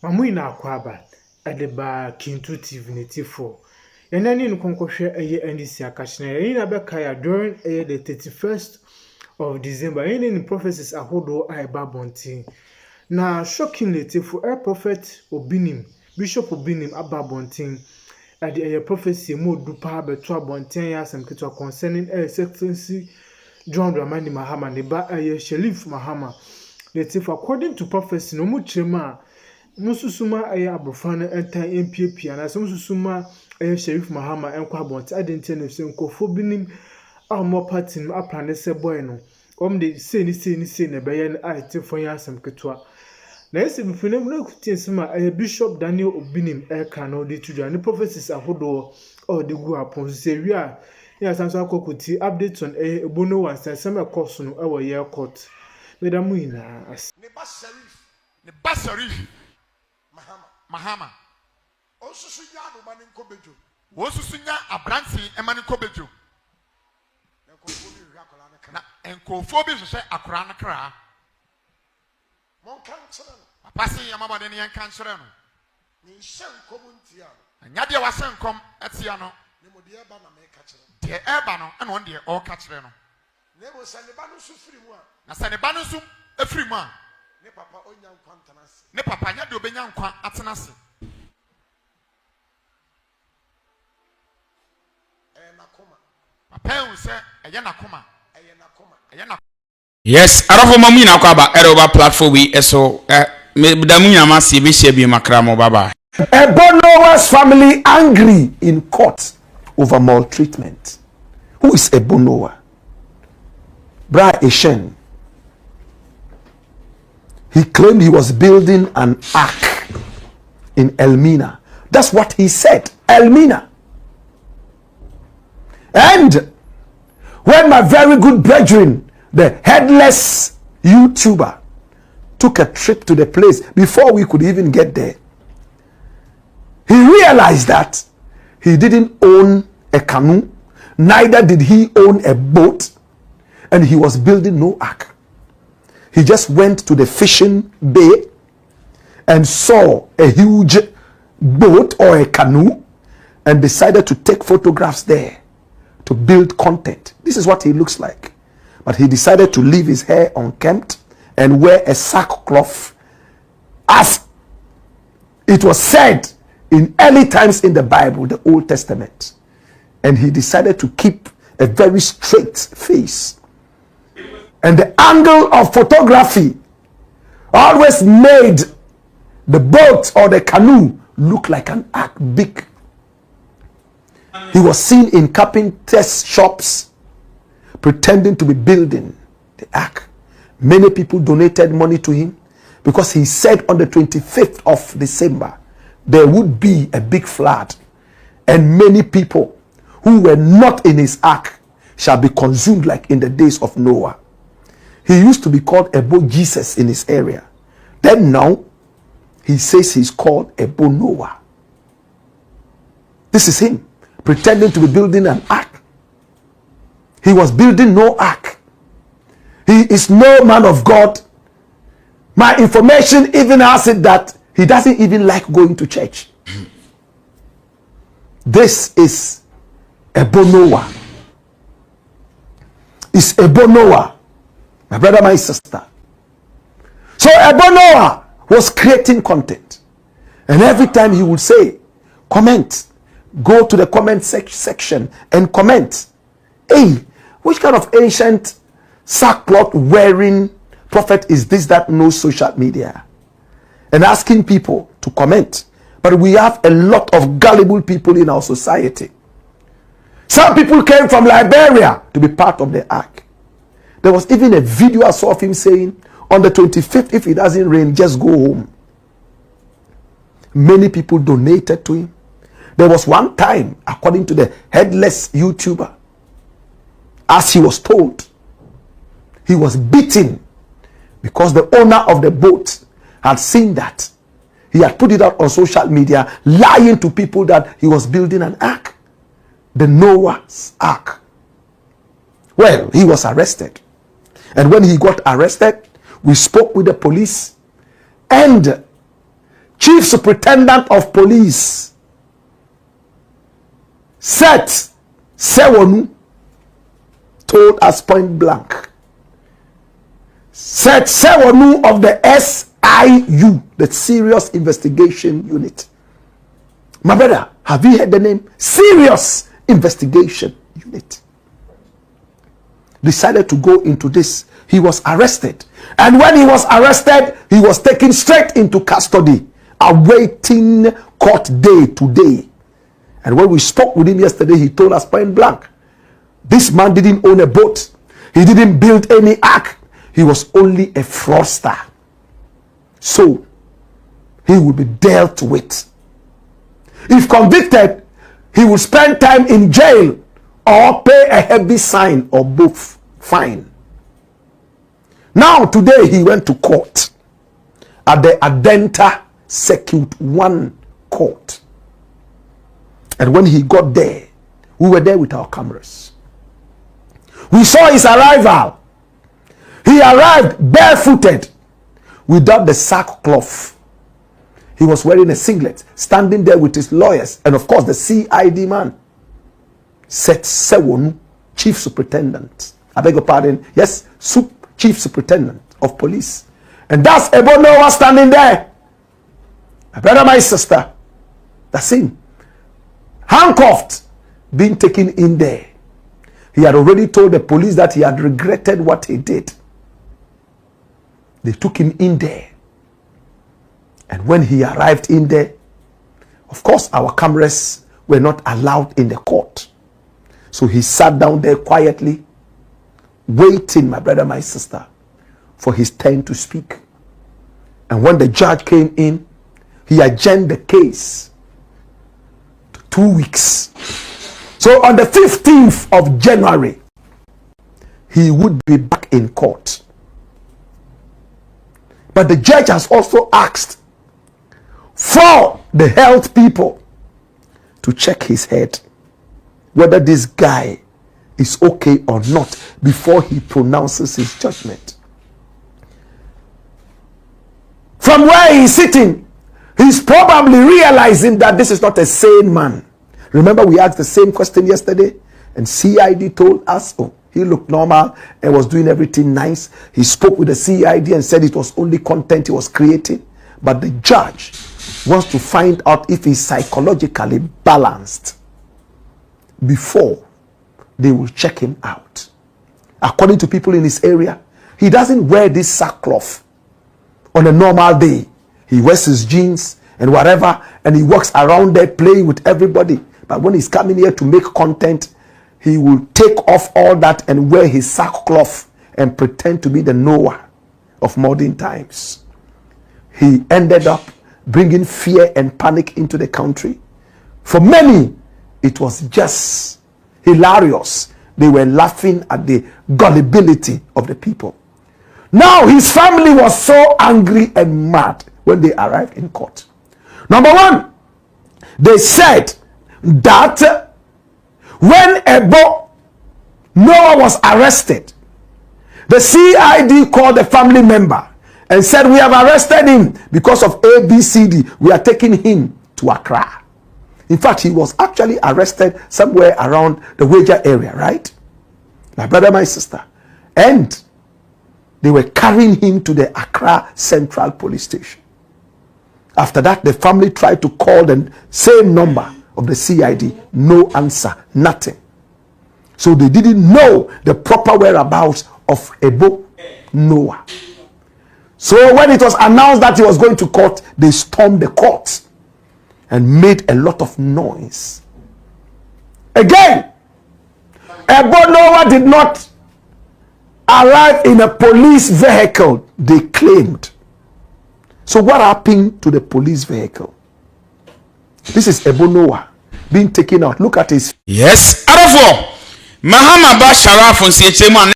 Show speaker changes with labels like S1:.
S1: Mamu na akwaba adeba kintuitive Yanani nkonkoshe NDC akashina yina beka ya during the 31st of December in prophecies ahodo aibabonti na shockingly tifo prophet Obinim Bishop Obinim ababonti at the prophecy modu pa beto abonti ya asem kitwa concerning excellency John Dramani Mahama ne ba Shelif Mahama the tifo according to prophecy no mu chema mususuma abrofane entan MPP na mususuma Shelif Mahama enkwa abonti adenti na se nkofo binim Amo party no apane se boy no de say ni na be ya a tifo ya asem kitwa na ese bifune mu na kutinsima Bishop Daniel Obinim eka no de tudwa ne prophecies ahodo o de gu apon se wi a ya sanso akokuti update on ebono one sesame course no e wo ye court medamu ina
S2: ne ba Sharif Mahama osusu nya abomani nkobejo osusu nya abranti emani nkobejo na enkofo bi hwehwe akora no kra mon kan kire no apase yamaba de ne yan kan kire no ni hyenkom ntia no anya de wa hyenkom atia no ne mo de eba na me ka kire de eba no na on de o ka kire no ne bo sane ba no su firi mu a na sane ba no su afiri mu a ne papa onya nkwa ntanase ne papa nya de obenya nkwa atenase nakoma papa say eye nakoma
S3: yes arafo mamu na kwaba eroba platform we eso damu nyama se be share bi makra mo baba
S4: Ebonowa's family angry in court over maltreatment. Who is Ebonowa? Bra Eshen. He claimed he was building an ark in Elmina. That's what he said. Elmina. And when my very good brethren, the headless YouTuber, took a trip to the place before we could even get there, he realized that he didn't own a canoe, neither did he own a boat, and he was building no ark. He just went to the fishing bay and saw a huge boat or a canoe and decided to take photographs there to build content. This is what he looks like. But he decided to leave his hair unkempt and wear a sackcloth, as it was said in early times in the Bible, the Old Testament. And he decided to keep a very straight face. And the angle of photography always made the boat or the canoe look like an ark, big. He was seen in carpenters' shops pretending to be building the ark. Many people donated money to him because he said on the 25th of December there would be a big flood and many people who were not in his ark shall be consumed like in the days of Noah. He used to be called Ebo Jesus in his area. Then now he says he's called Ebo Noah. This is him pretending to be building an ark. He was building no ark. He is no man of God. My information even has it that he doesn't even like going to church. This is Ebo Noah. It's Ebo Noah, my brother, my sister. So Ebo Noah was creating content. And every time he would say, comment, go to the comment section and comment. Hey, which kind of ancient sackcloth wearing prophet is this that knows social media? And asking people to comment. But we have a lot of gullible people in our society. Some people came from Liberia to be part of the ark. There was even a video I saw of him saying, on the 25th, if it doesn't rain, just go home. Many people donated to him. There was one time, according to the headless YouTuber, as he was told, he was beaten because the owner of the boat had seen that. He had put it out on social media, lying to people that he was building an ark, the Noah's Ark. Well, he was arrested. And when he got arrested, we spoke with the police, and Chief chief superintendent of police, Seth Sewonu, told us point blank. Seth Sewonu of the SIU, the Serious Investigation Unit. My brother, have you heard the name? Serious Investigation Unit. Decided to go into this. He was arrested. And when he was arrested, he was taken straight into custody, awaiting court day today. And when we spoke with him yesterday, he told us point blank, this man didn't own a boat. He didn't build any ark. He was only a fraudster. So, he will be dealt with. If convicted, he will spend time in jail or pay a heavy fine or both fine. Now, today he went to court at the Adenta Circuit 1 court. And when he got there, we were there with our cameras. We saw his arrival. He arrived barefooted without the sackcloth. He was wearing a singlet, standing there with his lawyers, and of course the CID man, Seth Sewonu, chief superintendent. I beg your pardon. Yes, chief superintendent of police. And that's Ebo Noah standing there. My brother, my sister, that's him. Handcuffed, being taken in there. He had already told the police that he had regretted what he did. They took him in there. And when he arrived in there, of course, our cameras were not allowed in the court. So he sat down there quietly, waiting, my brother, my sister, for his turn to speak. And when the judge came in, he adjourned the case to 2 weeks. So on the 15th of January, he would be back in court. But the judge has also asked for the health people to check his head, whether this guy is okay or not, before he pronounces his judgment. From where he's sitting, he's probably realizing that this is not a sane man. Remember, we asked the same question yesterday, and CID told us, oh, he looked normal and was doing everything nice. He spoke with the CID and said it was only content he was creating. But the judge wants to find out if he's psychologically balanced before they will check him out. According to people in his area, he doesn't wear this sackcloth on a normal day. He wears his jeans and whatever, and he walks around there playing with everybody. But when he's coming here to make content, he will take off all that and wear his sackcloth and pretend to be the Noah of modern times. He ended up bringing fear and panic into the country. For many, it was just hilarious. They were laughing at the gullibility of the people. Now his family was so angry and mad when they arrived in court. Number one, they said that when Ebo Noah was arrested, the CID called the family member and said, we have arrested him because of ABCD. We are taking him to Accra. In fact, he was actually arrested somewhere around the Wager area, right? My brother, my sister. And they were carrying him to the Accra Central Police Station. After that, the family tried to call the same number of the CID. No answer, nothing. So they didn't know the proper whereabouts of Ebo Noah. So when it was announced that he was going to court, they stormed the court and made a lot of noise. Again, Ebo Noah did not arrive in a police vehicle, they claimed. So what happened to the police vehicle? This is Ebo Noah being taken out. Look at his.
S3: Yes, Arafo. Mahama ba Sharaf on CHM